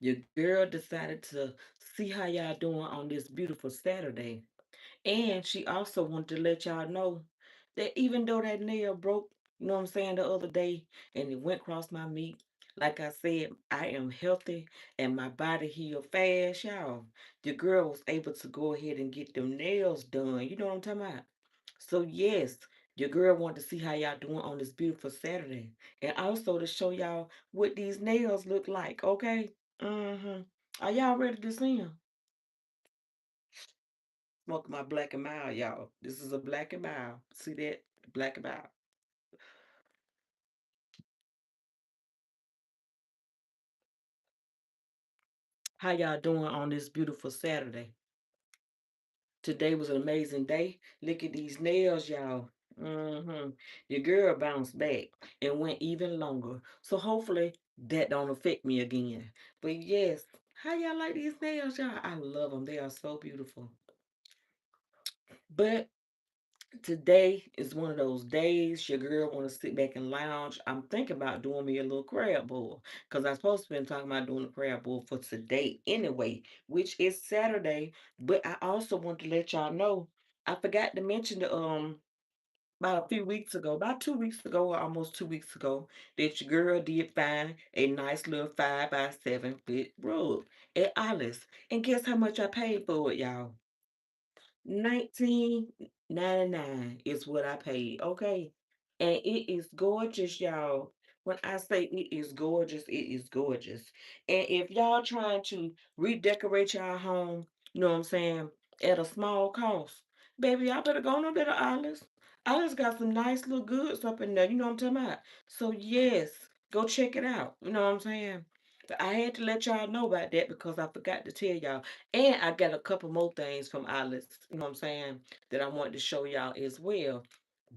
Your girl decided to see how y'all doing on this beautiful Saturday. And she also wanted to let y'all know that even though that nail broke, you know what I'm saying, the other day, and it went across my meat, like I said, I am healthy and my body healed fast, y'all. The girl was able to go ahead and get them nails done. You know what I'm talking about? So yes, your girl wanted to see how y'all doing on this beautiful Saturday. And also to show y'all what these nails look like, okay? Mm-hmm. Are y'all ready to see them? Smoking my black and mild, y'all. This is a black and mild. See that? Black and mild. How y'all doing on this beautiful Saturday? Today was an amazing day. Look at these nails, y'all. Your girl bounced back and went even longer. So hopefully that don't affect me again. But yes, how y'all like these nails, y'all? I love them. They are so beautiful. But today is one of those days your girl want to sit back and lounge. I'm thinking about doing me a little crab boil because I'm supposed to be talking about doing a crab boil for today anyway, which is Saturday. But I also want to let y'all know I forgot to mention the about a few weeks ago, about 2 weeks ago, or almost 2 weeks ago, that your girl did find a nice little 5 by 7 foot rug at Alice. And guess how much I paid for it, y'all? 19.99 is what I paid. Okay. And it is gorgeous, y'all. When I say it is gorgeous, it is gorgeous. And if y'all trying to redecorate y'all home, you know what I'm saying, at a small cost, baby, y'all better go on over to Alice. Alice got some nice little goods up in there, you know what I'm talking about? So yes, go check it out. You know what I'm saying? But I had to let y'all know about that because I forgot to tell y'all. And I got a couple more things from Alice, you know what I'm saying, that I wanted to show y'all as well.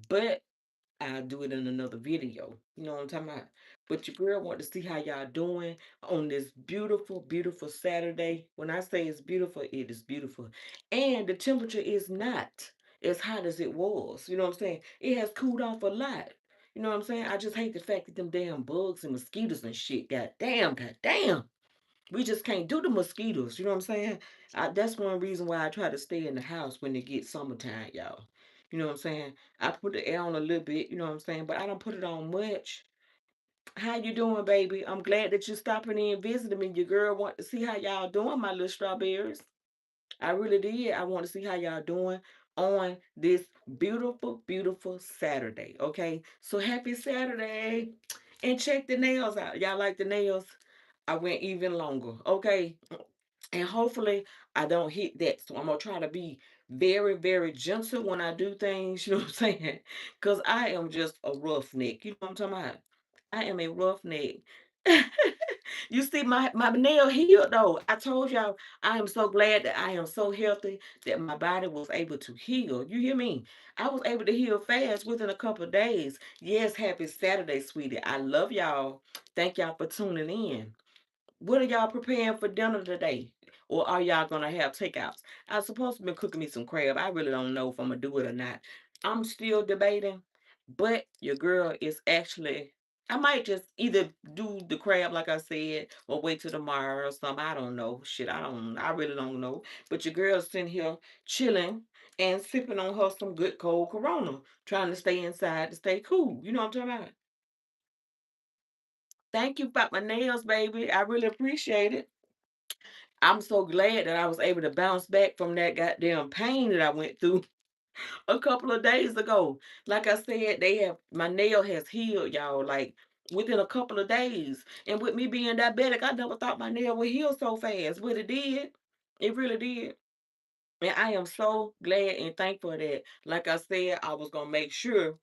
But I'll do it in another video. You know what I'm talking about? But your girl want to see how y'all doing on this beautiful, beautiful Saturday. When I say it's beautiful, it is beautiful. And the temperature is not as hot as it was. You know what I'm saying? It has cooled off a lot. You know what I'm saying? I just hate the fact that them damn bugs and mosquitoes and shit. God damn, god damn. We just can't do the mosquitoes. You know what I'm saying? That's one reason why I try to stay in the house when it gets summertime, y'all. You know what I'm saying? I put the air on a little bit, you know what I'm saying? But I don't put it on much. How you doing, baby? I'm glad that you're stopping in and visiting me. Your girl want to see how y'all doing, my little strawberries. I really did. I want to see how y'all doing on this beautiful, beautiful Saturday. Okay? So happy Saturday. And check the nails out. Y'all like the nails? I went even longer. Okay? And hopefully I don't hit that. So I'm gonna try to be very, very gentle when I do things, you know what I'm saying? Because I am just a roughneck. You know what I'm talking about? I am a roughneck. You see, my nail healed though. I told y'all I am so glad that I am so healthy that my body was able to heal. You hear me? I was able to heal fast within a couple of days. Yes, happy Saturday, sweetie. I love y'all. Thank y'all for tuning in. What are y'all preparing for dinner today? Or are y'all gonna have takeouts? I was supposed to be cooking me some crab. I really don't know if I'm gonna do it or not. I'm still debating, but your girl is actually I might just either do the crab like I said or wait till tomorrow or something. I don't know. Shit, I really don't know. But your girl's sitting here chilling and sipping on her some good cold corona, trying to stay inside to stay cool. You know what I'm talking about? Thank you for my nails, baby. I really appreciate it. I'm so glad that I was able to bounce back from that goddamn pain that I went through a couple of days ago. Like I said, they have my nail has healed, y'all, like within a couple of days. And with me being diabetic, I never thought my nail would heal so fast, but it did. It really did. And I am so glad and thankful that, like I said, I was gonna make sure,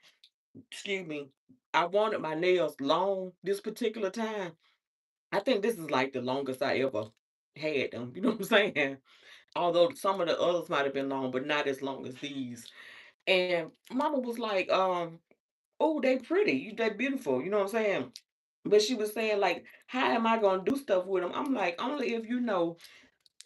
excuse me, I wanted my nails long this particular time. I think this is like the longest I ever had them. You know what I'm saying? Although some of the others might have been long, but not as long as these. And mama was like, oh, they pretty, they beautiful, you know what I'm saying? But she was saying, like, how am I gonna do stuff with them? I'm like, only if you know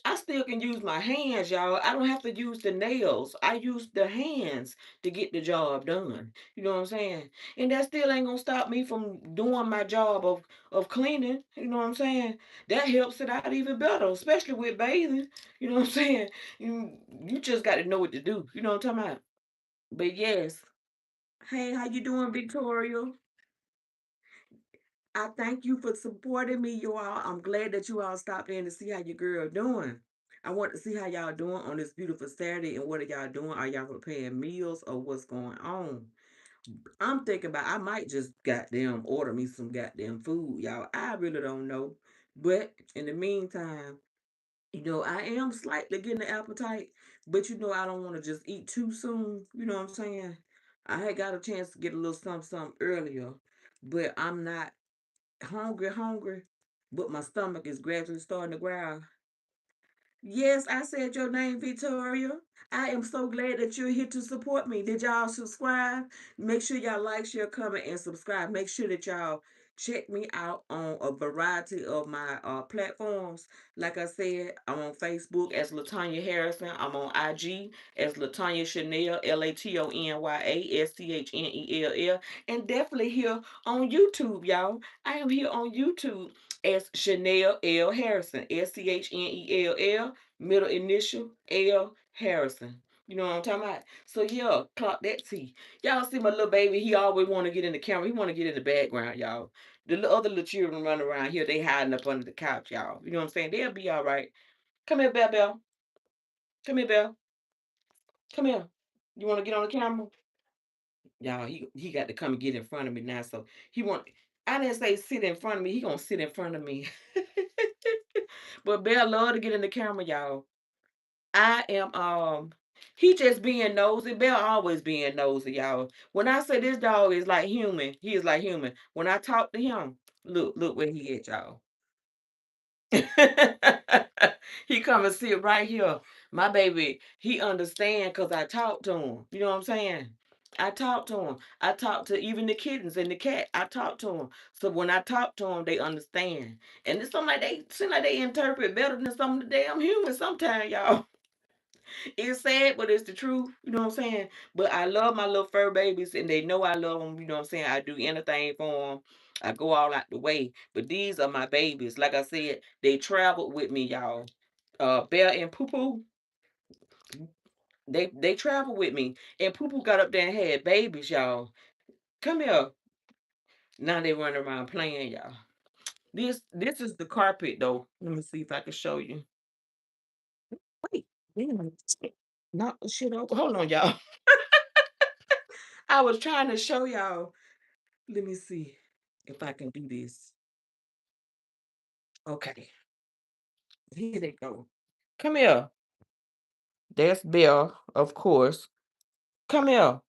I still can use my hands, y'all. I don't have to use the nails. I use the hands to get the job done. You know what I'm saying? And that still ain't gonna stop me from doing my job of cleaning. You know what I'm saying? That helps it out even better, especially with bathing. You know what I'm saying? You just got to know what to do. You know what I'm talking about? But yes. Hey, how you doing, Victoria? I thank you for supporting me, you all. I'm glad that you all stopped in to see how your girl doing. I want to see how y'all doing on this beautiful Saturday and what are y'all doing? Are y'all preparing meals or what's going on? I'm thinking about I might just goddamn order me some goddamn food, y'all. I really don't know. But in the meantime, I am slightly getting an appetite, but I don't want to just eat too soon. You know what I'm saying? I had got a chance to get a little something earlier, but I'm not hungry, but my stomach is gradually starting to growl. Yes, I said your name, Victoria. I am so glad that you're here to support me. Did y'all subscribe? Make sure y'all like, share, comment, and subscribe. Make sure that y'all check me out on a variety of my platforms. Like I said, I'm on Facebook as Latanya Harrison. I'm on IG as Latanya Schnell LATONYASCHNELL. And definitely here on YouTube, y'all. I am here on YouTube as Schnell L Harrison. SCHNELL middle initial L Harrison. You know what I'm talking about? So yeah, clock that T. Y'all see my little baby, he always wanna get in the camera. He wanna get in the background, y'all. The other little children running around here, they hiding up under the couch, y'all. You know what I'm saying? They'll be all right. Come here, Bell Bell. Come here, Bell. Come here. You wanna get on the camera? Y'all, he got to come and get in front of me now. So he want I didn't say sit in front of me, he gonna sit in front of me. But Bell love to get in the camera, y'all. I am he just being nosy. Bell always being nosy, y'all. When I say this dog is like human, he is like human. When I talk to him, look where he at, y'all. He come and sit right here. My baby, he understand because I talk to him. You know what I'm saying? I talk to him. I talk to even the kittens and the cat. I talk to them. So when I talk to them, they understand. And it's something like they seem like they interpret better than some of the damn humans sometimes, y'all. It's sad, but it's the truth. You know what I'm saying? But I love my little fur babies, and they know I love them. You know what I'm saying? I do anything for them. I go all out the way. But these are my babies. Like I said, they traveled with me, y'all. Bear and Poo Poo, they traveled with me, and Poo Poo got up there and had babies, y'all. Come here. Now they run around playing, y'all. This is the carpet though. Let me see if I can show you. Wait, damn, knock the shit over. Hold on, y'all. I was trying to show y'all. Let me see if I can do this. Okay, here they go. Come here. That's Belle, of course. Come here.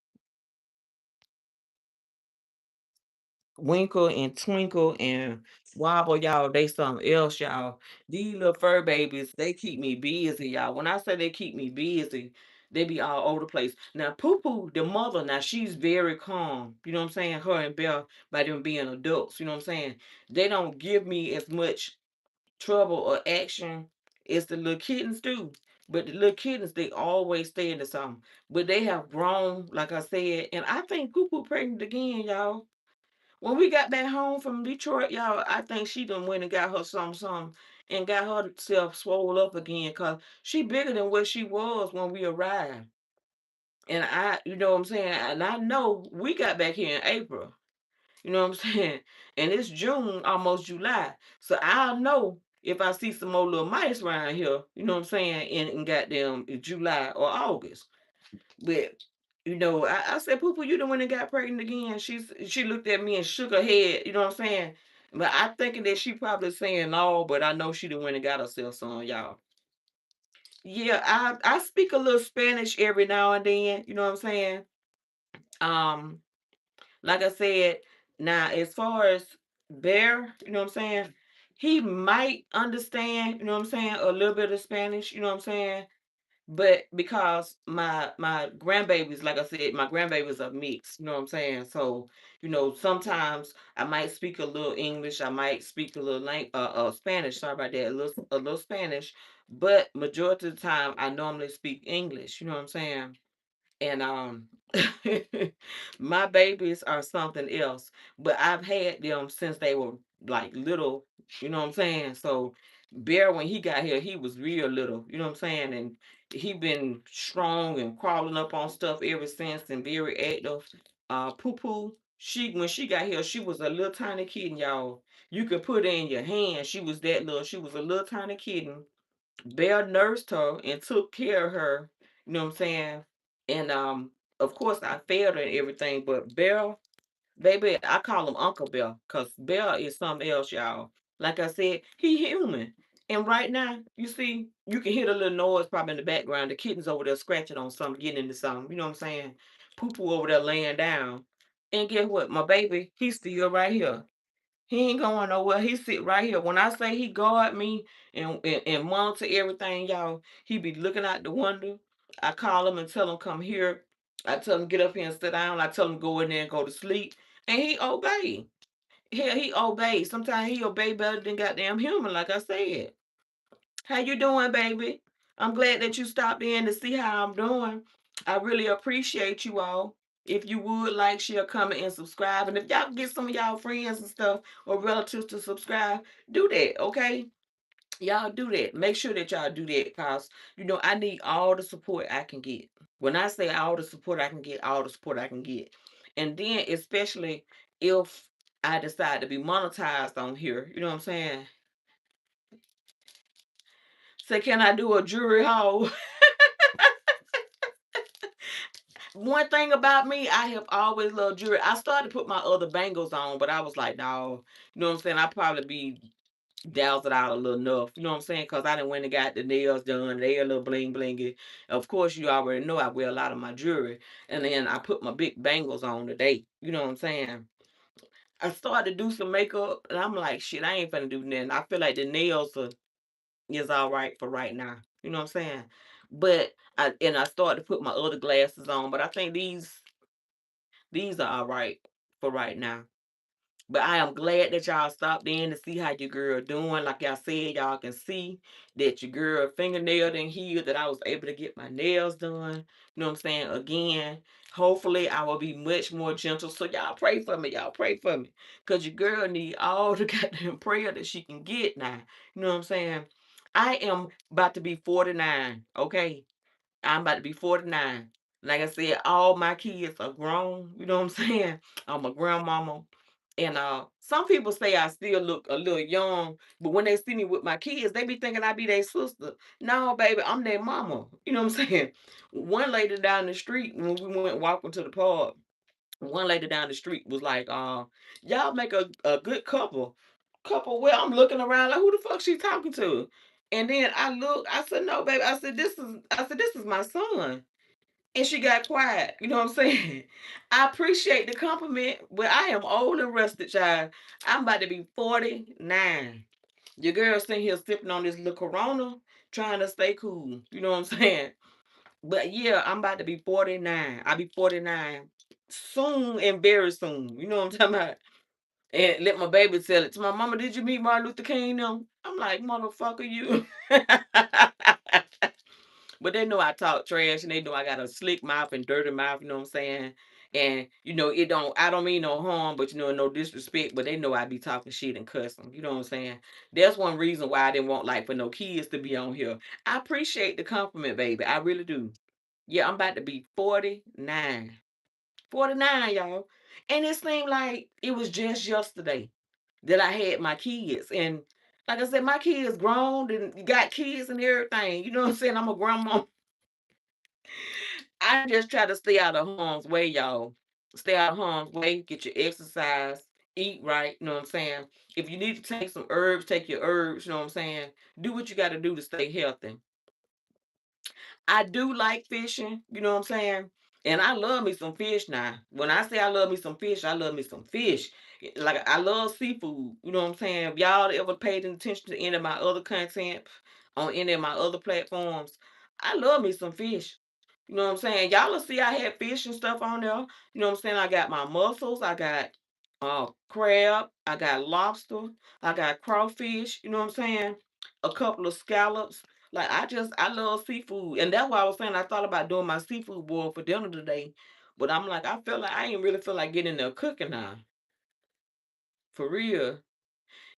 Winkle and Twinkle and Wobble, y'all. They something else, y'all. These little fur babies, they keep me busy, y'all. When I say they keep me busy, they be all over the place. Now, Poo Poo, the mother, now she's very calm. You know what I'm saying? Her and Belle, by them being adults, you know what I'm saying? They don't give me as much trouble or action as the little kittens do. But the little kittens, they always stay into something. But they have grown, like I said, and I think Poo Poo pregnant again, y'all. When we got back home from Detroit, y'all, I think she done went and got her some, and got herself swole up again, cause she bigger than what she was when we arrived. And you know what I'm saying? And I know we got back here in April. You know what I'm saying? And it's June, almost July. So I'll know if I see some more little mice around here, you know what I'm saying, in goddamn July or August. But I said, Poo Poo, you the one that got pregnant again. She looked at me and shook her head, you know what I'm saying? But I thinking that she probably saying no, but I know she the one that got herself some, y'all. Yeah, I speak a little Spanish every now and then, you know what I'm saying? Um, like I said, now as far as Bear, you know what I'm saying? He might understand, you know what I'm saying, a little bit of Spanish, you know what I'm saying? But because my grandbabies, like I said, my grandbabies are mixed, you know what I'm saying? So, sometimes I might speak a little English, I might speak a little Spanish, sorry about that, a little Spanish, but majority of the time I normally speak English, you know what I'm saying? And my babies are something else, but I've had them since they were like little, you know what I'm saying? So Bear, when he got here, he was real little, you know what I'm saying? And he been strong and crawling up on stuff ever since and very active. Poo Poo, when she got here, she was a little tiny kitten, y'all. You could put her in your hand. She was that little. She was a little tiny kitten. Bear nursed her and took care of her, you know what I'm saying? And of course I fed her and everything, but Bear, baby, I call him Uncle Bear, cause Bear is something else, y'all. Like I said, he human. And right now, you see, you can hear the little noise probably in the background. The kitten's over there scratching on something, getting into something. You know what I'm saying? Poo poo over there laying down. And guess what? My baby, he's still right here. He ain't going nowhere. He sit right here. When I say he guard me and monitor everything, y'all, he be looking out the window. I call him and tell him come here. I tell him get up here and sit down. I tell him go in there and go to sleep. And he obey. Hell, he obey. Sometimes he obey better than goddamn human, like I said. How you doing, baby? I'm glad that you stopped in to see how I'm doing. I really appreciate you all. If you would like, share, comment, and subscribe. And if y'all can get some of y'all friends and stuff or relatives to subscribe, do that, okay? Y'all do that. Make sure that y'all do that because, I need all the support I can get. When I say all the support I can get, all the support I can get. And then, especially if I decide to be monetized on here, you know what I'm saying? Say, can I do a jewelry haul? One thing about me, I have always loved jewelry. I started to put my other bangles on, but I was like, no, you know what I'm saying? I'd probably be dazzled out a little enough, you know what I'm saying? Because I didn't went and got the nails done. They a little bling blingy. Of course, you already know I wear a lot of my jewelry. And then I put my big bangles on today, you know what I'm saying? I started to do some makeup, and I'm like, shit, I ain't finna do nothing. I feel like the nails is all right for right now. You know what I'm saying? But I started to put my other glasses on, but I think these are all right for right now. But I am glad that y'all stopped in to see how your girl doing. Like I said, y'all can see that your girl fingernail didn't heal, that I was able to get my nails done. You know what I'm saying? Again, hopefully I will be much more gentle. So y'all pray for me. Y'all pray for me. Because your girl need all the goddamn prayer that she can get now. You know what I'm saying? I am about to be 49, okay? I'm about to be 49. Like I said, all my kids are grown. You know what I'm saying? I'm a grandmama. And some people say I still look a little young, but when they see me with my kids, they be thinking I be their sister. No, baby, I'm their mama. You know what I'm saying? One lady down the street, when we went walking to the park, one lady down the street was like, y'all make a good couple. Couple, well, I'm looking around like, who the fuck she talking to? And then I looked, I said, no, baby. I said, this is my son. And she got quiet. You know what I'm saying? I appreciate the compliment, but I am old and rusted, child. I'm about to be 49. Your girl sitting here sipping on this little Corona, trying to stay cool. You know what I'm saying? But yeah, I'm about to be 49. I'll be 49 soon and very soon. You know what I'm talking about? And let my baby tell it to my mama. Did you meet Martin Luther King? Them? I'm like, motherfucker, you. But they know I talk trash and they know I got a slick mouth and dirty mouth, you know what I'm saying? And I don't mean no harm, but no disrespect, but they know I be talking shit and cussing. You know what I'm saying? That's one reason why I didn't want like for no kids to be on here. I appreciate the compliment, baby. I really do. Yeah, I'm about to be 49. 49, y'all. And it seemed like it was just yesterday that I had my kids. And like I said, my kids grown and got kids and everything. You know what I'm saying? I'm a grandma. I just try to stay out of harm's way, y'all. Stay out of harm's way, get your exercise, eat right, you know what I'm saying? If you need to take some herbs, take your herbs, you know what I'm saying? Do what you got to do to stay healthy. I do like fishing, you know what I'm saying? And I love me some fish now. When I say I love me some fish, I love me some fish. Like I love seafood, you know what I'm saying? If y'all ever paid attention to any of my other content on any of my other platforms, I love me some fish. You know what I'm saying? Y'all will see I had fish and stuff on there. You know what I'm saying? I got my mussels, I got crab, I got lobster, I got crawfish, you know what I'm saying? A couple of scallops. Like I love seafood. And that's why I was saying I thought about doing my seafood boil for dinner today. But I'm like, I feel like I ain't really feel like getting there cooking now. For real.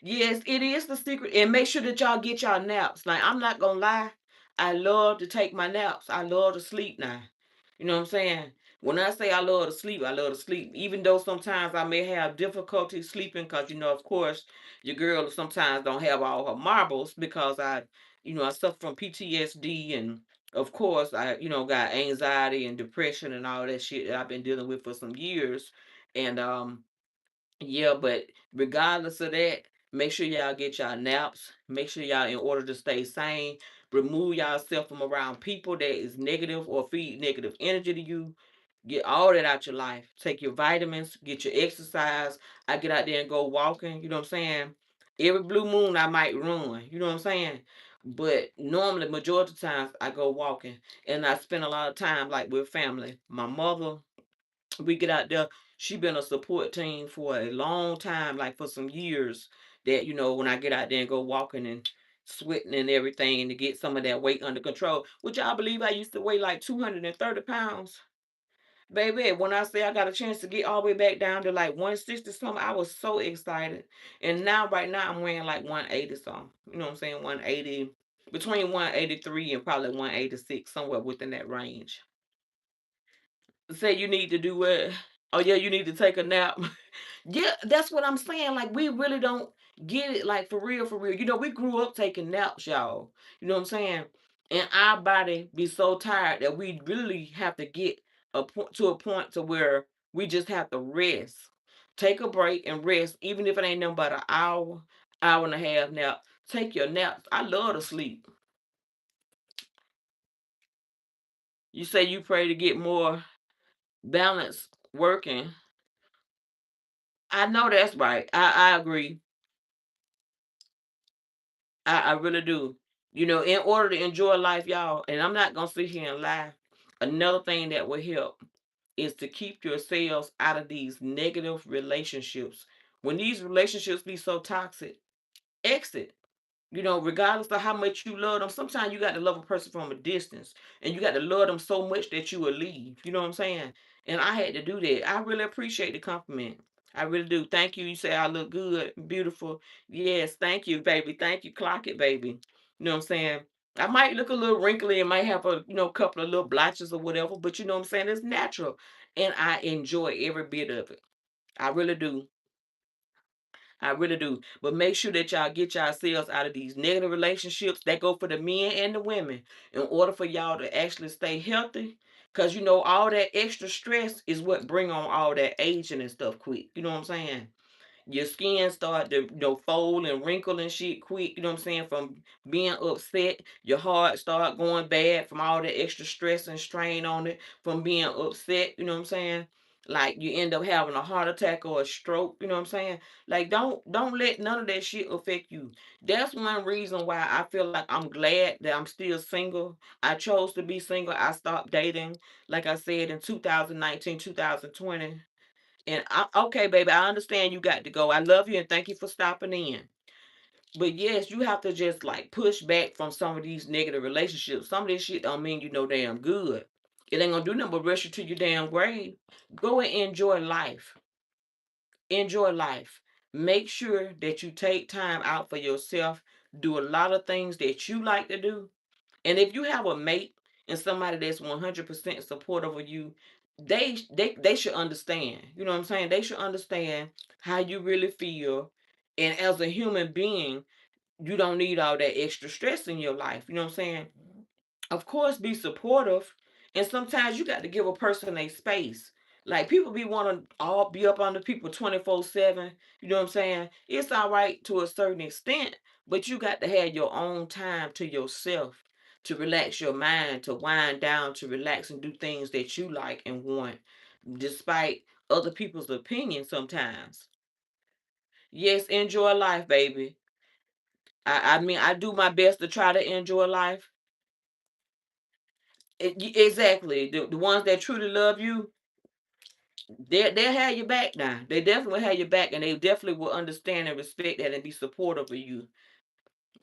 Yes, it is the secret. And make sure that y'all get y'all naps. Like, I'm not gonna lie. I love to take my naps. I love to sleep now. You know what I'm saying? When I say I love to sleep, I love to sleep. Even though sometimes I may have difficulty sleeping because, of course, your girl sometimes don't have all her marbles because I suffer from PTSD and of course I got anxiety and depression and all that shit that I've been dealing with for some years. And yeah, but regardless of that, make sure y'all get y'all naps. Make sure y'all, in order to stay sane, remove yourself from around people that is negative or feed negative energy to you. Get all that out your life. Take your vitamins, get your exercise. I get out there and go walking, you know what I'm saying? Every blue moon I might run, you know what I'm saying? But normally, majority of the times, I go walking and I spend a lot of time like with family. My mother, we get out there. She been a support team for a long time, like for some years. That when I get out there and go walking and sweating and everything to get some of that weight under control. Which I believe I used to weigh like 230 pounds. Baby, when I say I got a chance to get all the way back down to like 160 something, I was so excited. And now, right now, I'm weighing like 180 something. You know what I'm saying? 180, between 183 and probably 186, somewhere within that range. Say you need to do what? Oh yeah, you need to take a nap. Yeah, that's what I'm saying. Like we really don't get it. Like for real, for real. We grew up taking naps, y'all. You know what I'm saying? And our body be so tired that we really have to get a point to where we just have to rest. Take a break and rest, even if it ain't nothing but an hour, hour and a half nap. Take your naps. I love to sleep. You say you pray to get more balance working. I know that's right. I agree. I really do. In order to enjoy life, y'all, and I'm not gonna sit here and lie. Another thing that will help is to keep yourselves out of these negative relationships. When these relationships be so toxic, exit. Regardless of how much you love them, sometimes you got to love a person from a distance, and you got to love them so much that you will leave. You know what I'm saying? And I had to do that. I really appreciate the compliment. I really do. Thank you. You say I look good, beautiful. Yes, thank you, baby. Thank you. Clock it, baby. You know what I'm saying? I might look a little wrinkly and might have a couple of little blotches or whatever, but you know what I'm saying? It's natural. And I enjoy every bit of it. I really do. I really do. But make sure that y'all get yourselves out of these negative relationships that go for the men and the women in order for y'all to actually stay healthy. Cause all that extra stress is what bring on all that aging and stuff quick. You know what I'm saying? Your skin start to fold and wrinkle and shit quick, you know what I'm saying, from being upset. Your heart start going bad from all the extra stress and strain on it from being upset, you know what I'm saying? Like you end up having a heart attack or a stroke, you know what I'm saying? Like don't let none of that shit affect you. That's one reason why I feel like I'm glad that I'm still single. I chose to be single. I stopped dating, like I said, in 2019, 2020. And okay, baby, I understand you got to go. I love you and thank you for stopping in. But yes, you have to just like push back from some of these negative relationships. Some of this shit don't mean you know damn good. It ain't gonna do nothing but rush you to your damn grave. Go and enjoy life. Enjoy life. Make sure that you take time out for yourself. Do a lot of things that you like to do. And if you have a mate and somebody that's 100% supportive of you, they should understand. You know what I'm saying? They should understand how you really feel. And as a human being, you don't need all that extra stress in your life. You know what I'm saying? Of course, be supportive, and sometimes you got to give a person a space. Like people be want to all be up on the people 24/7. You know what I'm saying? It's all right to a certain extent, but you got to have your own time to yourself to relax your mind, to wind down, to relax and do things that you like and want, despite other people's opinions sometimes. Yes, enjoy life, baby. I mean, I do my best to try to enjoy life. Exactly. The ones that truly love you, they'll have your back now. They definitely have your back, and they definitely will understand and respect that and be supportive of you.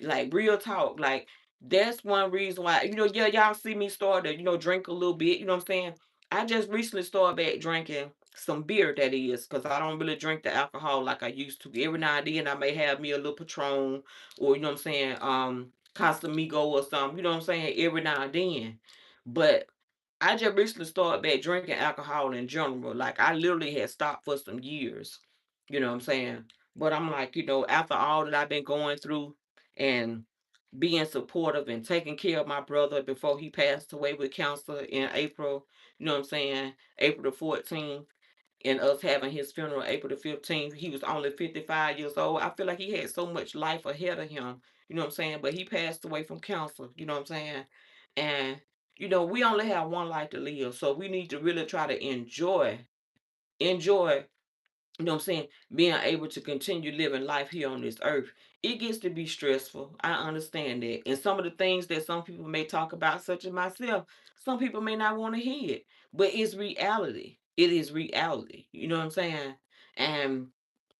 Like real talk. Like that's one reason why, yeah, y'all see me start to, drink a little bit, you know what I'm saying? I just recently started back drinking some beer, that is, because I don't really drink the alcohol like I used to. Every now and then I may have me a little Patron, or you know what I'm saying, Casamigo or something, you know what I'm saying, every now and then. But I just recently started back drinking alcohol in general. Like I literally had stopped for some years. You know what I'm saying? But I'm like, after all that I've been going through and being supportive and taking care of my brother before he passed away with cancer in April, you know what I'm saying? April the 14th, and us having his funeral April the 15th. He was only 55 years old. I feel like he had so much life ahead of him, you know what I'm saying? But he passed away from cancer, you know what I'm saying? And, we only have one life to live, so we need to really try to enjoy, you know what I'm saying, being able to continue living life here on this earth. It gets to be stressful. I understand that. And some of the things that some people may talk about, such as myself, some people may not want to hear it. But it's reality. It is reality. You know what I'm saying? And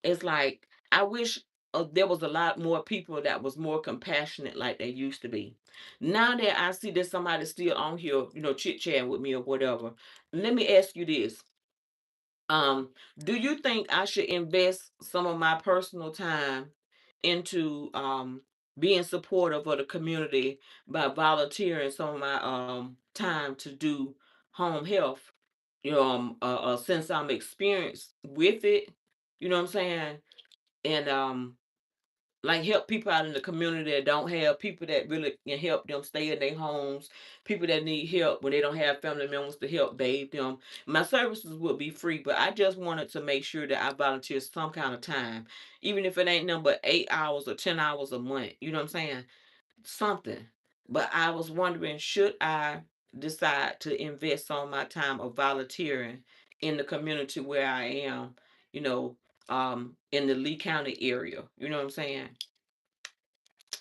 it's like, I wish there was a lot more people that was more compassionate like they used to be. Now that I see that somebody's still on here, chit chatting with me or whatever, let me ask you this. Um, do you think I should invest some of my personal time into being supportive of the community by volunteering some of my time to do home health? Since I'm experienced with it, you know what I'm saying, and like help people out in the community that don't have people that really can help them stay in their homes, people that need help when they don't have family members to help bathe them. My services will be free, but I just wanted to make sure that I volunteer some kind of time, even if it ain't nothing but 8 hours or 10 hours a month. You know what I'm saying? Something. But I was wondering, should I decide to invest some of my time of volunteering in the community where I am, you know, in the Lee County area. You know what I'm saying?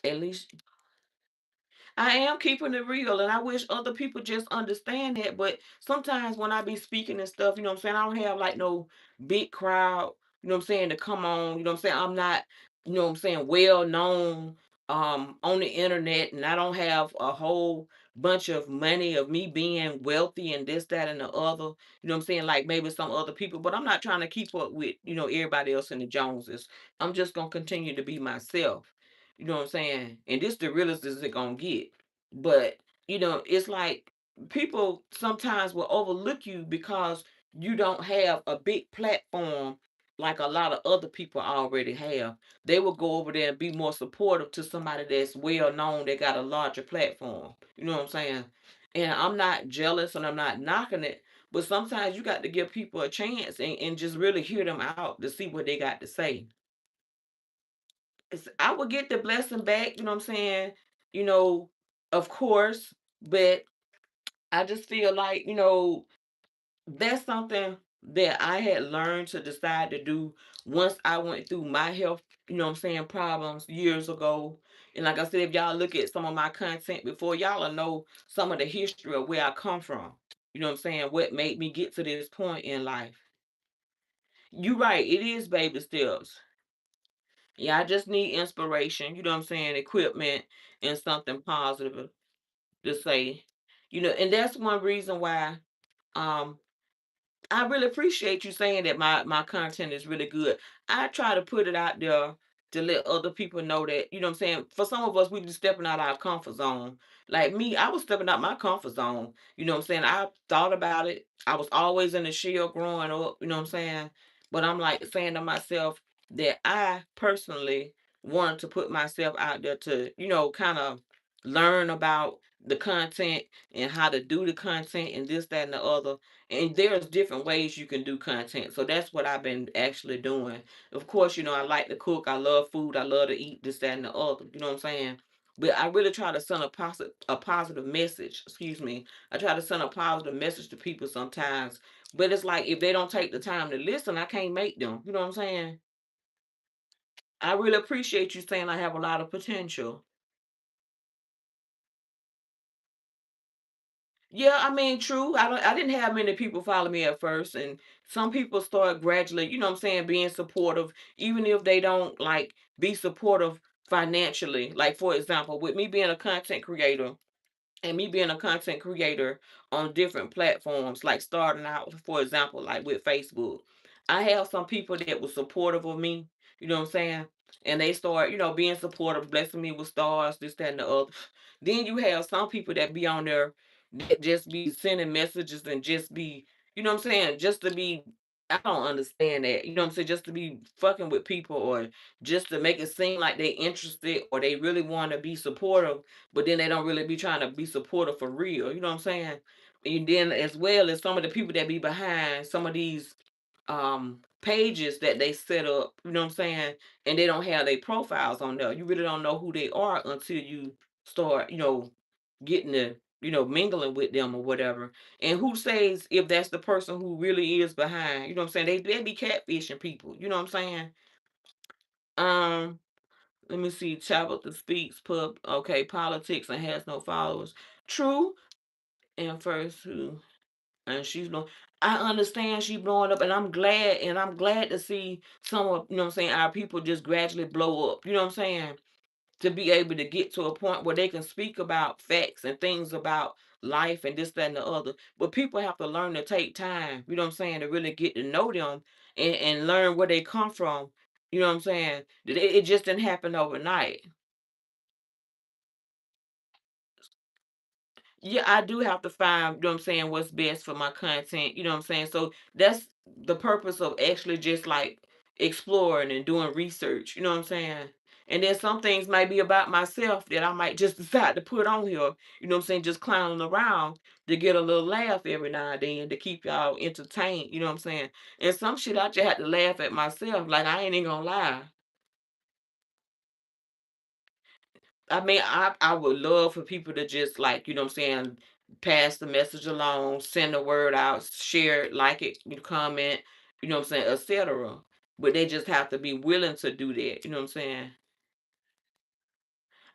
At least I am keeping it real, and I wish other people just understand that. But sometimes when I be speaking and stuff, you know what I'm saying, I don't have like no big crowd, you know what I'm saying, to come on, you know what I'm saying. I'm not, you know what I'm saying, well known on the internet, and I don't have a whole bunch of money of me being wealthy and this, that, and the other. You know what I'm saying? Like maybe some other people, but I'm not trying to keep up with, everybody else in the Joneses. I'm just gonna continue to be myself. You know what I'm saying? And this the realest is it gonna get. But, it's like people sometimes will overlook you because you don't have a big platform like a lot of other people already have. They will go over there and be more supportive to somebody that's well known, that got a larger platform. You know what I'm saying? And I'm not jealous and I'm not knocking it, but sometimes you got to give people a chance and just really hear them out to see what they got to say. I would get the blessing back, you know what I'm saying? You know, of course, but I just feel like, that's something that I had learned to decide to do once I went through my health, you know what I'm saying, problems years ago. And like I said, if y'all look at some of my content before, y'all will know some of the history of where I come from. You know what I'm saying? What made me get to this point in life. You right, it is baby steps. Yeah, I just need inspiration, you know what I'm saying, equipment and something positive to say. And that's one reason why um I really appreciate you saying that my content is really good. I try to put it out there to let other people know that, you know what I'm saying? For some of us, we be stepping out our comfort zone. Like me, I was stepping out my comfort zone. You know what I'm saying? I thought about it. I was always in the shell growing up, you know what I'm saying? But I'm like saying to myself that I personally wanted to put myself out there to, kind of learn about the content and how to do the content and this, that, and the other. And there's different ways you can do content. So that's what I've been actually doing. Of course, I like to cook. I love food. I love to eat this, that, and the other. You know what I'm saying? But I really try to send a positive message. Excuse me. I try to send a positive message to people sometimes. But it's like if they don't take the time to listen, I can't make them. You know what I'm saying? I really appreciate you saying I have a lot of potential. Yeah, I mean, true. I didn't have many people follow me at first, and some people start gradually, you know what I'm saying, being supportive, even if they don't like be supportive financially. Like for example, with me being a content creator, and me being a content creator on different platforms, like starting out, for example, like with Facebook, I have some people that were supportive of me, you know what I'm saying? And they start, being supportive, blessing me with stars, this, that, and the other. Then you have some people that be on there that just be sending messages and just be, you know what I'm saying? Just to be, I don't understand that, you know what I'm saying? Just to be fucking with people or just to make it seem like they interested or they really want to be supportive, but then they don't really be trying to be supportive for real. You know what I'm saying? And then as well as some of the people that be behind some of these pages that they set up, you know what I'm saying? And they don't have their profiles on there. You really don't know who they are until you start, getting to, mingling with them or whatever. And who says if that's the person who really is behind, you know what I'm saying? They be catfishing people, you know what I'm saying? Um, Let me see. Tabitha speaks pub. Okay, politics and has no followers. True. And first who? And she's blowing. I understand she blowing up, and I'm glad to see some of you know what I'm saying our people just gradually blow up. You know what I'm saying? To be able to get to a point where they can speak about facts and things about life and this, that, and the other. But people have to learn to take time, you know what I'm saying, to really get to know them and learn where they come from. You know what I'm saying? It just didn't happen overnight. Yeah, I do have to find, you know what I'm saying, what's best for my content, you know what I'm saying? So that's the purpose of actually just like exploring and doing research, you know what I'm saying? And then some things might be about myself that I might just decide to put on here, you know what I'm saying, just clowning around to get a little laugh every now and then to keep y'all entertained, you know what I'm saying? And some shit I just had to laugh at myself, like I ain't even gonna lie. I mean, I would love for people to just like, you know what I'm saying, pass the message along, send the word out, share it, like it, you comment, you know what I'm saying, etc. But they just have to be willing to do that, you know what I'm saying?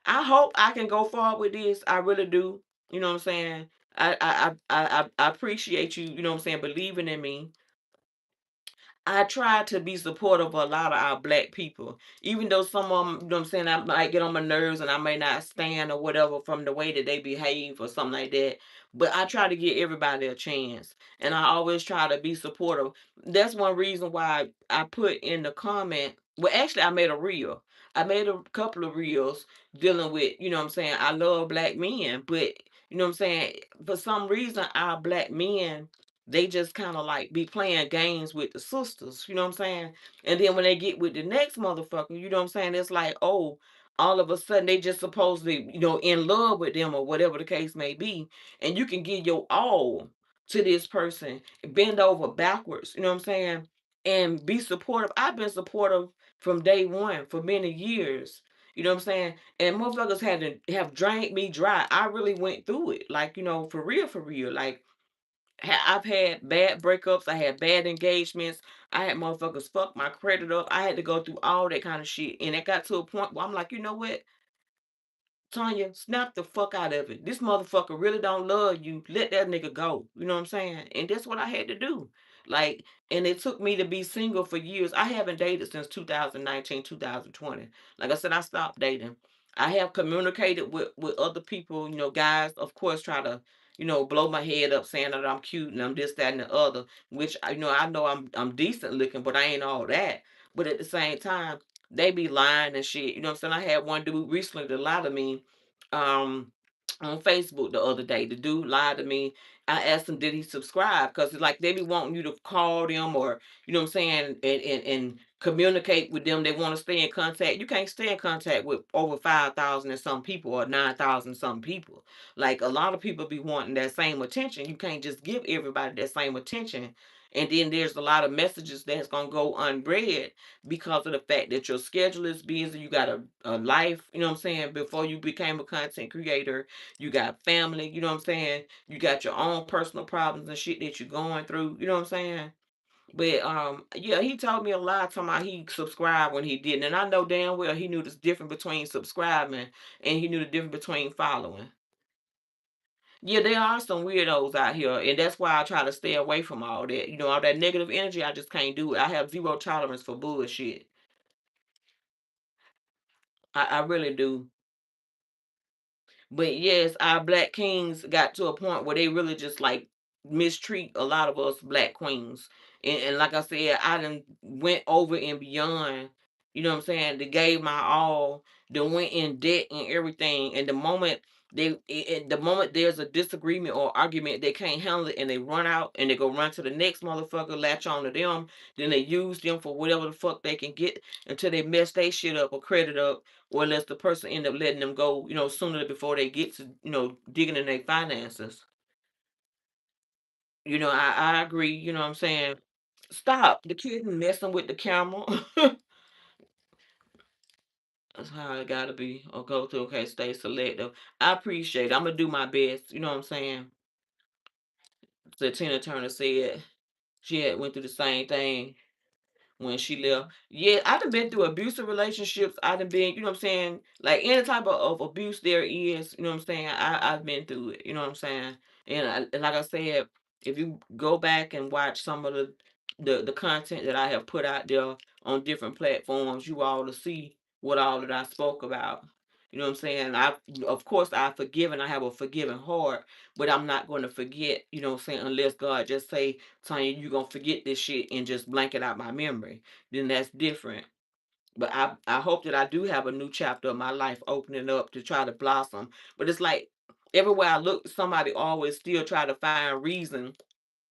I hope I can go far with this. I really do. You know what I'm saying? I appreciate you, you know what I'm saying, believing in me. I try to be supportive of a lot of our black people, even though some of them, you know what I'm saying, I might get on my nerves and I may not stand or whatever from the way that they behave or something like that. But I try to give everybody a chance, and I always try to be supportive. That's one reason why I put in the comment. Well, actually, I made a reel. I made a couple of reels dealing with, you know what I'm saying, I love black men, but you know what I'm saying, for some reason, our black men they just kind of like be playing games with the sisters, you know what I'm saying? And then when they get with the next motherfucker, you know what I'm saying? It's like, oh, all of a sudden they just supposedly, in love with them or whatever the case may be. And you can give your all to this person, bend over backwards, you know what I'm saying? And be supportive. I've been supportive from day one for many years. You know what I'm saying? And motherfuckers had to have drank me dry. I really went through it. Like, for real, for real. Like I've had bad breakups. I had bad engagements. I had motherfuckers fuck my credit up. I had to go through all that kind of shit. And it got to a point where I'm like, you know what? Tanya, snap the fuck out of it. This motherfucker really don't love you. Let that nigga go. You know what I'm saying? And that's what I had to do. Like, and it took me to be single for years. I haven't dated since 2019, 2020. Like I said, I stopped dating. I have communicated with other people, guys, of course, try to, blow my head up saying that I'm cute and I'm this, that, and the other, which I know I'm decent looking, but I ain't all that. But at the same time, they be lying and shit. You know what I'm saying? I had one dude recently that lied to me um on Facebook the other day. The dude lied to me. I asked him did he subscribe because like they be wanting you to call them or you know what I'm saying and communicate with them. They want to stay in contact. You can't stay in contact with over 5,000 and some people or 9,000 some people. Like a lot of people be wanting that same attention. You can't just give everybody that same attention. And then there's a lot of messages that's gonna go unread because of the fact that your schedule is busy. You got a life, you know what I'm saying, before you became a content creator. You got family, you know what I'm saying? You got your own personal problems and shit that you're going through, you know what I'm saying? But yeah, he told me a lot talking about he subscribed when he didn't. And I know damn well he knew the difference between subscribing and he knew the difference between following. Yeah, there are some weirdos out here, and that's why I try to stay away from all that. You know, all that negative energy, I just can't do it. I have zero tolerance for bullshit. I really do. But yes, our black kings got to a point where they really just like mistreat a lot of us black queens. And like I said, I done went over and beyond, you know what I'm saying? They gave my all, they went in debt and everything. And the moment there's a disagreement or argument, they can't handle it and they run out and they go run to the next motherfucker, latch on to them, then they use them for whatever the fuck they can get until they mess their shit up or credit up, or unless the person end up letting them go, sooner before they get to, digging in their finances. I agree, you know what I'm saying? Stop. The kid messing with the camera. That's how it gotta be. Or go to, okay, stay selective. I appreciate it. I'm gonna do my best, you know what I'm saying? So Tina Turner said she had went through the same thing when she left. Yeah, I done been through abusive relationships. I done been, you know what I'm saying? Like any type of abuse there is, you know what I'm saying? I've been through it, you know what I'm saying? And like I said, if you go back and watch some of the content that I have put out there on different platforms, you all to see what all that I spoke about. You know what I'm saying? Of course I forgive and I have a forgiving heart, but I'm not going to forget, you know what I'm saying, unless God just say, Tanya, you gonna forget this shit and just blank it out my memory, then that's different. But I hope that I do have a new chapter of my life opening up to try to blossom. But it's like everywhere I look, somebody always still try to find reason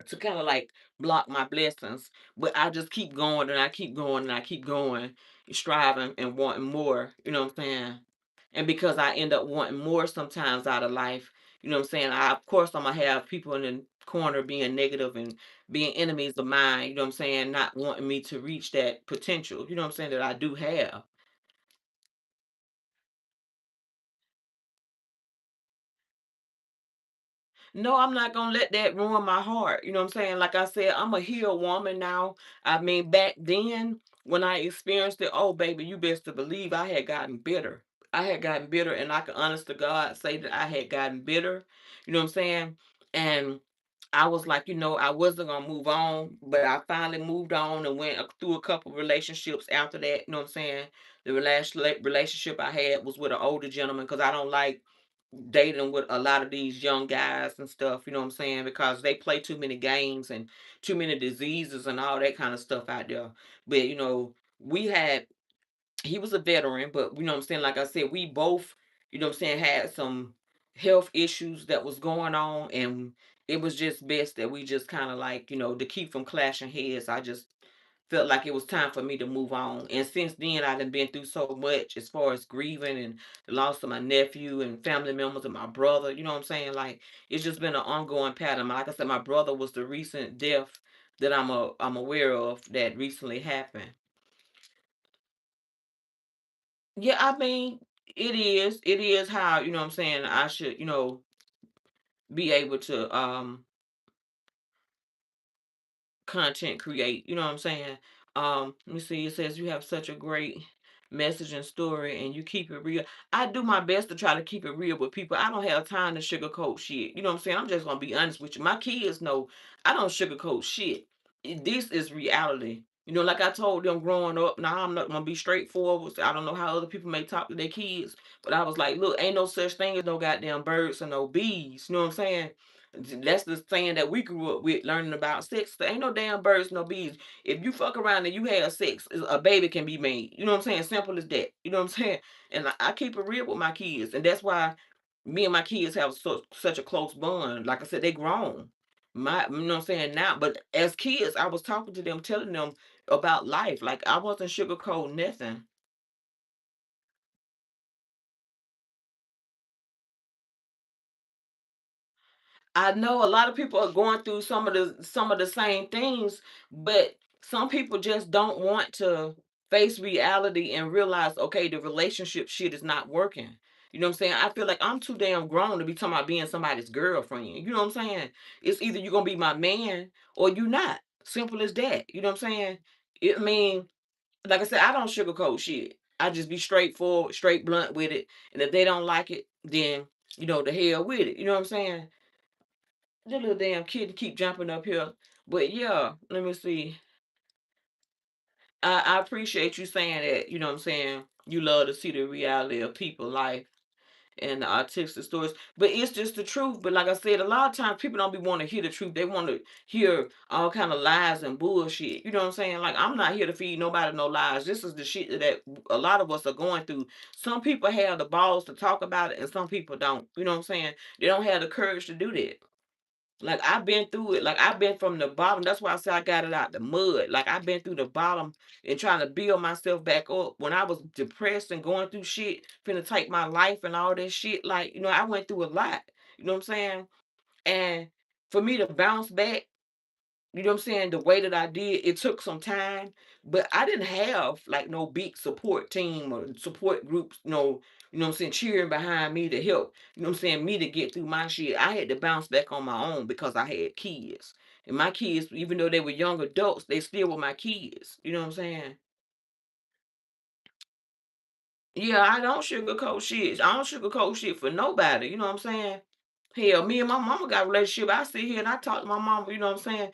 to kind of like block my blessings. But I just keep going and I keep going and I keep going, striving and wanting more, you know what I'm saying? And because I end up wanting more sometimes out of life, you know what I'm saying? Of course I'm gonna have people in the corner being negative and being enemies of mine, you know what I'm saying, not wanting me to reach that potential, you know what I'm saying, that I do have. No, I'm not gonna let that ruin my heart. You know what I'm saying? Like I said, I'm a healed woman now. I mean, back then when I experienced it, oh baby, you best to believe I had gotten bitter. I had gotten bitter, and I can honest to God say that I had gotten bitter. You know what I'm saying? And I was like, I wasn't gonna move on, but I finally moved on and went through a couple relationships after that. You know what I'm saying? The relationship I had was with an older gentleman because I don't like dating with a lot of these young guys and stuff, you know what I'm saying? Because they play too many games and too many diseases and all that kind of stuff out there. But we had he was a veteran, but you know what I'm saying, like I said, we both, you know what I'm saying, had some health issues that was going on, and it was just best that we just kind of like, to keep from clashing heads. I just felt like it was time for me to move on. And since then, I done been through so much as far as grieving and the loss of my nephew and family members and my brother. You know what I'm saying? Like it's just been an ongoing pattern. Like I said, my brother was the recent death that I'm aware of that recently happened. Yeah, I mean, it is how, you know what I'm saying, I should, be able to content create. You know what I'm saying? Let me see. It says you have such a great message and story, and you keep it real. I do my best to try to keep it real with people. I don't have time to sugarcoat shit. You know what I'm saying? I'm just gonna be honest with you. My kids know I don't sugarcoat shit. This is reality. Like I told them growing up. Now I'm not gonna be straightforward. I don't know how other people may talk to their kids, but I was like, look, ain't no such thing as no goddamn birds and no bees. You know what I'm saying? That's the saying that we grew up with, learning about sex. There ain't no damn birds, no bees. If you fuck around and you have sex, a baby can be made. You know what I'm saying? Simple as that. You know what I'm saying? And I keep it real with my kids, and that's why me and my kids have such a close bond. Like I said, they grown. You know what I'm saying now. But as kids, I was talking to them, telling them about life. Like I wasn't sugarcoating nothing. I know a lot of people are going through some of the same things, but some people just don't want to face reality and realize, okay, the relationship shit is not working. You know what I'm saying? I feel like I'm too damn grown to be talking about being somebody's girlfriend. You know what I'm saying? It's either you're gonna be my man or you not. Simple as that. You know what I'm saying? I mean, like I said, I don't sugarcoat shit. I just be straightforward, straight blunt with it. And if they don't like it, then the hell with it. You know what I'm saying? The little damn kid keep jumping up here. But yeah, let me see. I appreciate you saying that, you know what I'm saying? You love to see the reality of people life and the artistic stories. But it's just the truth. But like I said, a lot of times people don't be want to hear the truth. They want to hear all kind of lies and bullshit. You know what I'm saying? Like I'm not here to feed nobody no lies. This is the shit that a lot of us are going through. Some people have the balls to talk about it and some people don't. You know what I'm saying? They don't have the courage to do that. Like I've been through it. Like I've been from the bottom. That's why I say I got it out the mud. Like I've been through the bottom and trying to build myself back up. When I was depressed and going through shit, finna take my life and all that shit. Like, I went through a lot. You know what I'm saying? And for me to bounce back, you know what I'm saying? The way that I did, it took some time, but I didn't have like no big support team or support groups, you know what I'm saying, cheering behind me to help, you know what I'm saying, me to get through my shit. I had to bounce back on my own because I had kids. And my kids, even though they were young adults, they still were my kids. You know what I'm saying? Yeah, I don't sugarcoat shit. I don't sugarcoat shit for nobody. You know what I'm saying? Hell, me and my mama got a relationship. I sit here and I talk to my mama. You know what I'm saying?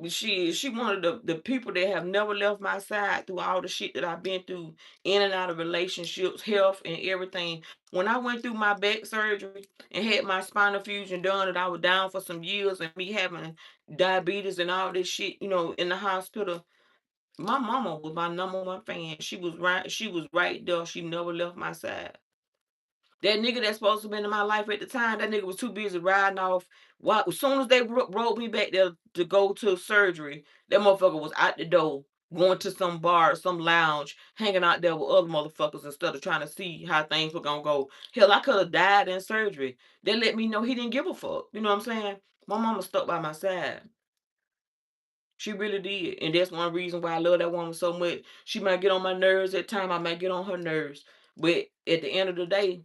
She one of the people that have never left my side through all the shit that I've been through, in and out of relationships, health, and everything. When I went through my back surgery and had my spinal fusion done, and I was down for some years, and me having diabetes and all this shit, in the hospital. My mama was my number one fan. She was right. She was right there. She never left my side. That nigga that's supposed to be in my life at the time, that nigga was too busy riding off. Why? As soon as they rolled me back there to go to surgery, that motherfucker was out the door, going to some bar, some lounge, hanging out there with other motherfuckers instead of trying to see how things were gonna go. Hell, I could have died in surgery. They let me know he didn't give a fuck. You know what I'm saying? My mama stuck by my side. She really did. And that's one reason why I love that woman so much. She might get on my nerves at times, I might get on her nerves. But at the end of the day,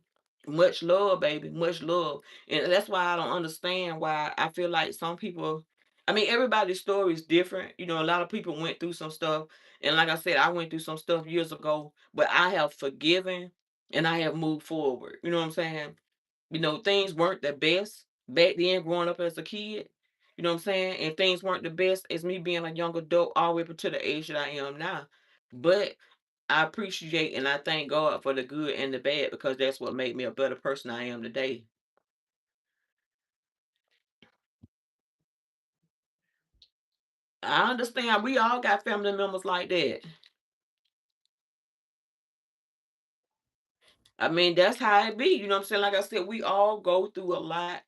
much love, baby. Much love. And that's why I don't understand why I feel like some people, I mean, everybody's story is different. A lot of people went through some stuff. And like I said, I went through some stuff years ago, but I have forgiven and I have moved forward. You know what I'm saying? Things weren't the best back then growing up as a kid. You know what I'm saying? And things weren't the best as me being a young adult all the way up to the age that I am now. But I appreciate and I thank God for the good and the bad because that's what made me a better person I am today. I understand we all got family members like that. I mean, that's how it be. You know what I'm saying? Like I said, we all go through a lot.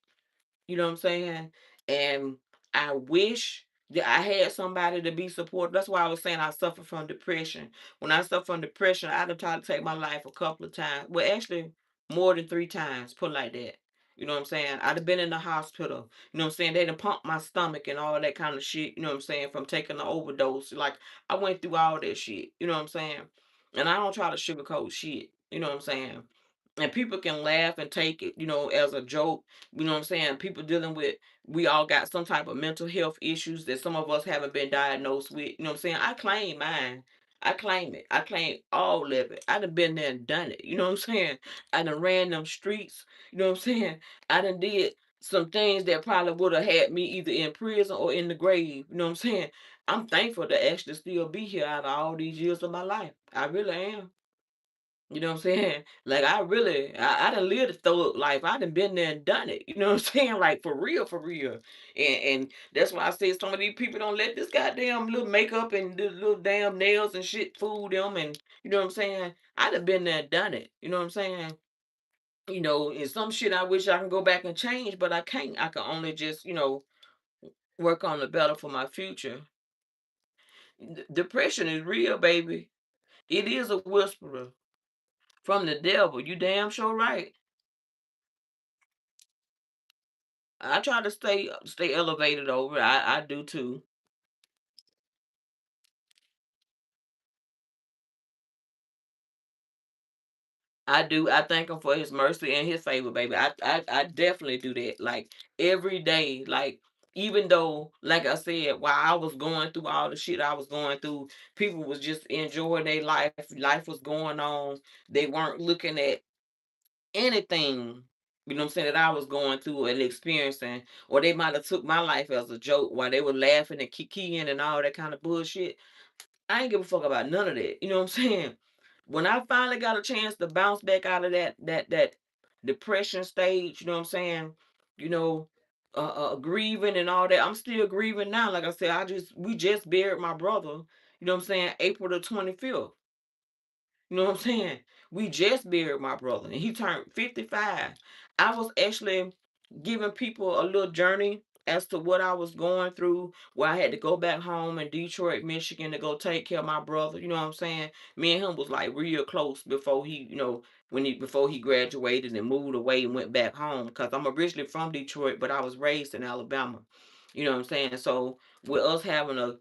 You know what I'm saying? And I wish that I had somebody to be supportive. That's why I was saying I suffer from depression. When I suffer from depression, I done tried to take my life a couple of times. Well, actually, more than 3 times, put it like that. You know what I'm saying? I'd have been in the hospital. You know what I'm saying? They done pumped my stomach and all that kind of shit. You know what I'm saying? From taking the overdose. Like, I went through all that shit. You know what I'm saying? And I don't try to sugarcoat shit. You know what I'm saying? And people can laugh and take it, as a joke. You know what I'm saying? People dealing with, we all got some type of mental health issues that some of us haven't been diagnosed with. You know what I'm saying? I claim mine. I claim it. I claim all of it. I done been there and done it. You know what I'm saying? I done ran them streets. You know what I'm saying? I done did some things that probably would have had me either in prison or in the grave. You know what I'm saying? I'm thankful to actually still be here out of all these years of my life. I really am. You know what I'm saying? Like I really, I done lived a thug life. I done been there and done it. You know what I'm saying? Like for real, for real. And that's why I say some of these people don't let this goddamn little makeup and the little damn nails and shit fool them. And you know what I'm saying? I done been there and done it. You know what I'm saying? And some shit I wish I can go back and change, but I can't. I can only just, work on the better for my future. Depression is real, baby. It is a whisperer from the devil. You damn sure right. I try to stay elevated over it. I do too. I do. I thank him for his mercy and his favor, baby. I definitely do that. Like every day. Like even though, like I said, while I was going through all the shit I was going through, people was just enjoying their life. Life was going on. They weren't looking at anything, You know what I'm saying, that I was going through and experiencing, or they might have took my life as a joke while they were laughing and kikiing and all that kind of bullshit. I ain't give a fuck about none of that. You know what I'm saying? When I finally got a chance to bounce back out of that depression stage, you know what I'm saying? You know, grieving and all that. I'm still grieving now. Like I said, we just buried my brother. You know what I'm saying? April the 25th. You know what I'm saying? We just buried my brother and he turned 55. I was actually giving people a little journey as to what I was going through, where I had to go back home in Detroit, Michigan to go take care of my brother. You know what I'm saying? Me and him was like real close before before he graduated and moved away and went back home. Because I'm originally from Detroit, but I was raised in Alabama. You know what I'm saying? So with us having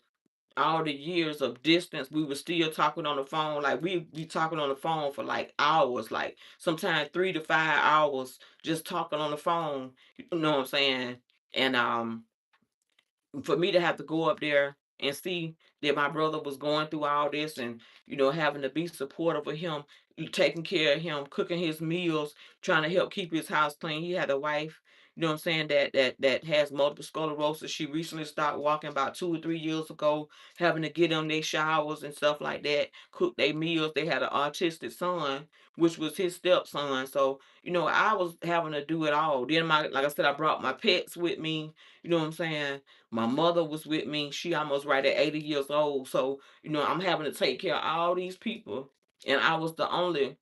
all the years of distance, we were still talking on the phone. Like we be talking on the phone for like hours, like sometimes 3 to 5 hours just talking on the phone. You know what I'm saying? And for me to have to go up there and see that my brother was going through all this and having to be supportive of him, taking care of him, cooking his meals, trying to help keep his house clean. He had a wife, you know what I'm saying, that has multiple sclerosis. She recently stopped walking about 2 or 3 years ago, having to get them their showers and stuff like that, cook their meals. They had an autistic son, which was his stepson. So I was having to do it all. Then like I said, I brought my pets with me. You know what I'm saying? My mother was with me. She almost right at 80 years old. So, I'm having to take care of all these people. And I was the only,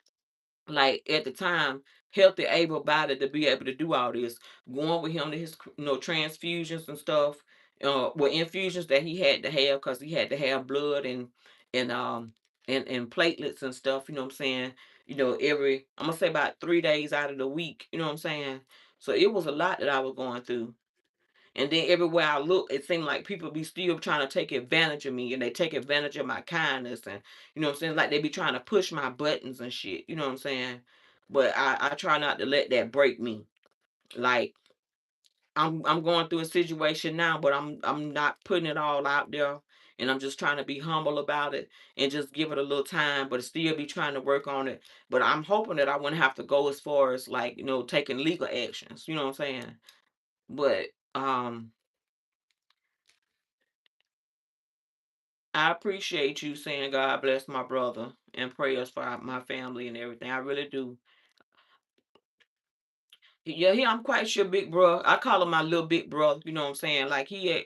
like at the time, healthy, able bodied to be able to do all this. Going with him to his, transfusions and stuff. Well, infusions that he had to have because he had to have blood and and platelets and stuff. You know what I'm saying? Every I'm gonna say about 3 days out of the week. You know what I'm saying? So it was a lot that I was going through. And then everywhere I look, it seemed like people be still trying to take advantage of me and they take advantage of my kindness and what I'm saying? Like they be trying to push my buttons and shit, you know what I'm saying? But I try not to let that break me. Like I'm going through a situation now, but I'm not putting it all out there. And I'm just trying to be humble about it and just give it a little time, but still be trying to work on it. But I'm hoping that I wouldn't have to go as far as like, taking legal actions, you know what I'm saying? But I appreciate you saying God bless my brother and prayers for my family and everything. I really do. Yeah, I'm quite sure big bro. I call him my little big brother. You know what I'm saying? Like he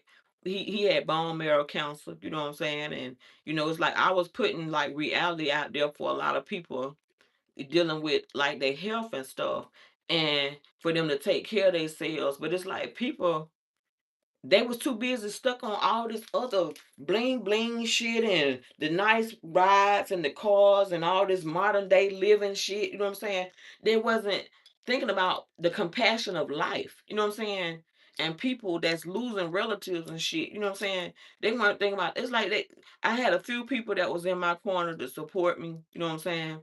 had bone marrow cancer. You know what I'm saying? And it's like I was putting like reality out there for a lot of people dealing with like their health and stuff, and for them to take care of themselves. But it's like people they was too busy stuck on all this other bling bling shit and the nice rides and the cars and all this modern day living shit. You know what I'm saying? They wasn't thinking about the compassion of life. You know what I'm saying? And people that's losing relatives and shit. You know what I'm saying? They weren't thinking about. It's like I had a few people that was in my corner to support me. You know what I'm saying?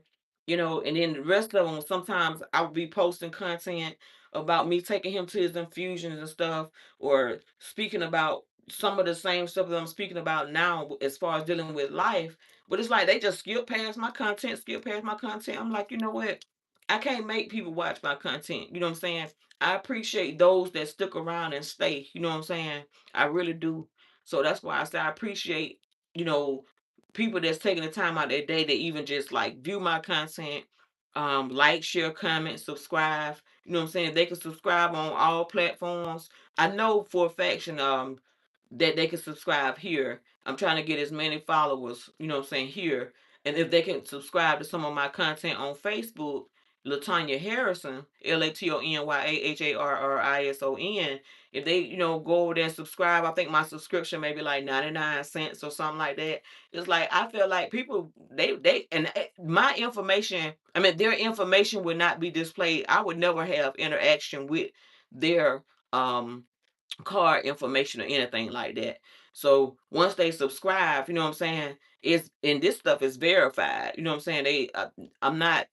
And then the rest of them, sometimes I would be posting content about me taking him to his infusions and stuff, or speaking about some of the same stuff that I'm speaking about now as far as dealing with life. But it's like they just skip past my content, skip past my content. I'm like, you know what? I can't make people watch my content. You know what I'm saying? I appreciate those that stick around and stay. You know what I'm saying? I really do. So that's why I say I appreciate, you know, people that's taking the time out their day to even just like view my content, like, share, comment, subscribe. You know what I'm saying? They can subscribe on all platforms. I know for a faction that they can subscribe here. I'm trying to get as many followers, you know what I'm saying, here. And if they can subscribe to some of my content on Facebook, Latanya Harrison, LATONYAHARRISON. If they, go over there and subscribe, I think my subscription may be like 99 cents or something like that. It's like I feel like people and my information, I mean their information would not be displayed. I would never have interaction with their card information or anything like that. So once they subscribe, you know what I'm saying? It's and this stuff is verified. You know what I'm saying? I'm not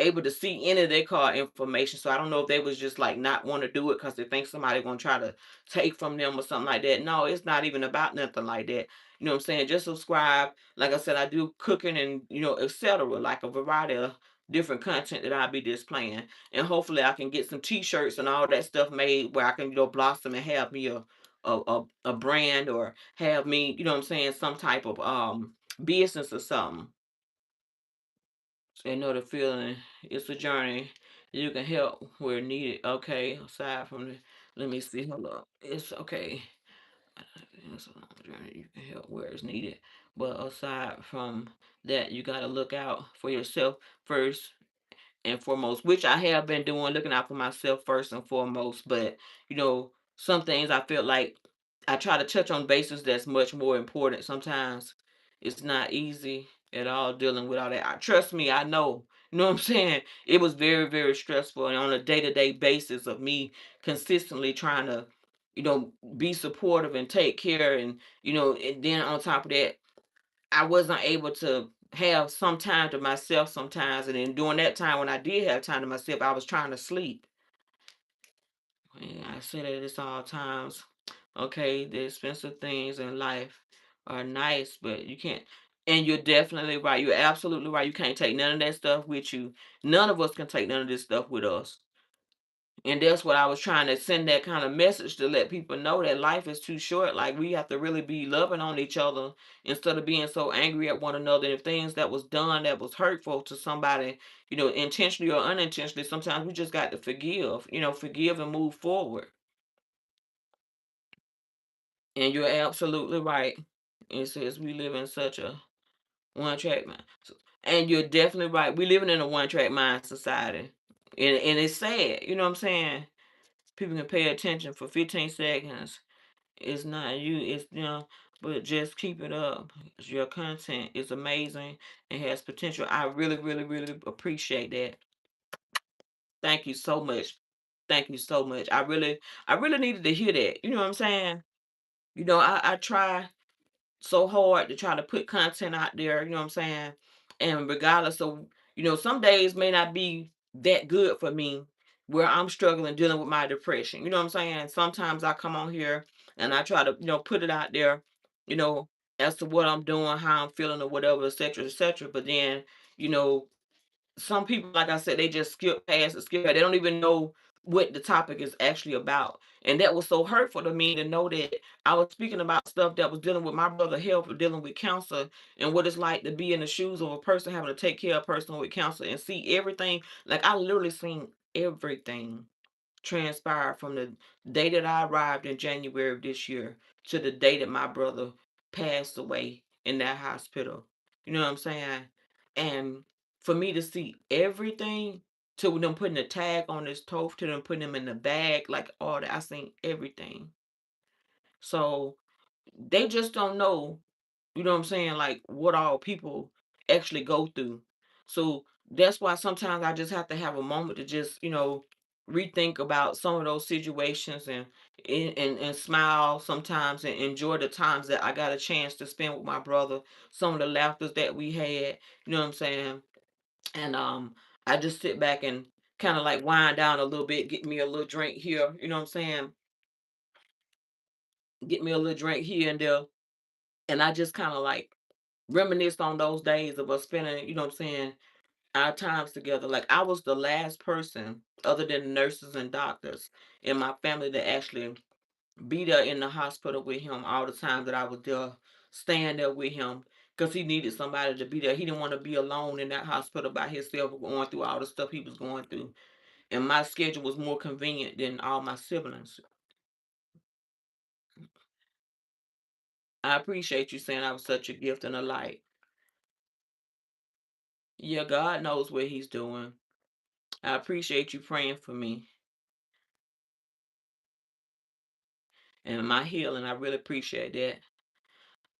able to see any of their card information. So I don't know if they was just like not want to do it because they think somebody gonna try to take from them or something like that. No, it's not even about nothing like that. You know what I'm saying? Just subscribe. Like I said, I do cooking and etc. Like a variety of different content that I'll be displaying. And hopefully I can get some t-shirts and all that stuff made where I can, blossom and have me a brand, or have me, what I'm saying, some type of business or something. So, the feeling, it's a journey. You can help where needed. Okay, aside from the, let me see, hold up. It's okay. It's a long journey. You can help where it's needed. But aside from that, you got to look out for yourself first and foremost, which I have been doing, looking out for myself first and foremost. But some things I feel like I try to touch on bases that's much more important. Sometimes it's not easy at all dealing with all that. Trust me, I know. You know what I'm saying? It was very, very stressful, and on a day-to-day basis of me consistently trying to, be supportive and take care, and then on top of that, I wasn't able to have some time to myself sometimes. And then during that time when I did have time to myself, I was trying to sleep. And I say that it's all times. Okay, the expensive things in life are nice, but you can't. And you're definitely right. You're absolutely right. You can't take none of that stuff with you. None of us can take none of this stuff with us. And that's what I was trying to send, that kind of message to let people know that life is too short. Like, we have to really be loving on each other instead of being so angry at one another. And if things that was done that was hurtful to somebody, intentionally or unintentionally, sometimes we just got to forgive and move forward. And you're absolutely right. It says we live in such a one track mind. And you're definitely right. We living in a one track mind society. And it's sad, you know what I'm saying? People can pay attention for 15 seconds. It's not you, but just keep it up. Your content is amazing and has potential. I really, really, really appreciate that. Thank you so much. Thank you so much. I really needed to hear that. You know what I'm saying? I try so hard to try to put content out there, you know what I'm saying? And regardless of, some days may not be that good for me, where I'm struggling dealing with my depression. You know what I'm saying? Sometimes I come on here and I try to, put it out there, you know, as to what I'm doing, how I'm feeling or whatever, et cetera, et cetera. But then, you know, some people, like I said, they just skip past it, skip it. They don't even know what the topic is actually about. And that was so hurtful to me to know that I was speaking about stuff that was dealing with my brother health, or dealing with cancer, and what it's like to be in the shoes of a person having to take care of a person with cancer and see everything. Like, I literally seen everything transpired from the day that I arrived in January of this year to the day that my brother passed away in that hospital. You know what I'm saying? And for me to see everything, to them putting a tag on his toe, to them putting him in the bag, like all that, I seen everything. So they just don't know, you know what I'm saying? Like, what all people actually go through. So that's why sometimes I just have to have a moment to just, rethink about some of those situations, and smile sometimes and enjoy the times that I got a chance to spend with my brother, some of the laughters that we had, you know what I'm saying? And I just sit back and kind of like wind down a little bit, get me a little drink here, you know what I'm saying? Get me a little drink here and there. And I just kind of like reminisce on those days of us spending, you know what I'm saying, our times together. Like, I was the last person, other than nurses and doctors, in my family to actually be there in the hospital with him all the time that I was there, staying there with him, because he needed somebody to be there. He didn't want to be alone in that hospital by himself, going through all the stuff he was going through. And my schedule was more convenient than all my siblings. I appreciate you saying I was such a gift and a light. Yeah, God knows what he's doing. I appreciate you praying for me and my healing. I really appreciate that.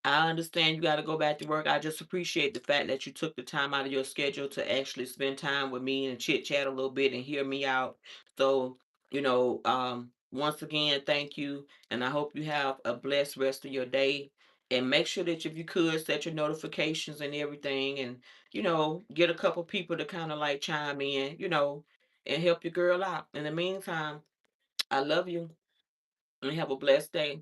I understand you got to go back to work. I just appreciate the fact that you took the time out of your schedule to actually spend time with me and chit chat a little bit and hear me out. So, once again, thank you. And I hope you have a blessed rest of your day. And make sure that if you could set your notifications and everything, and, get a couple people to kind of like chime in, and help your girl out. In the meantime, I love you and have a blessed day.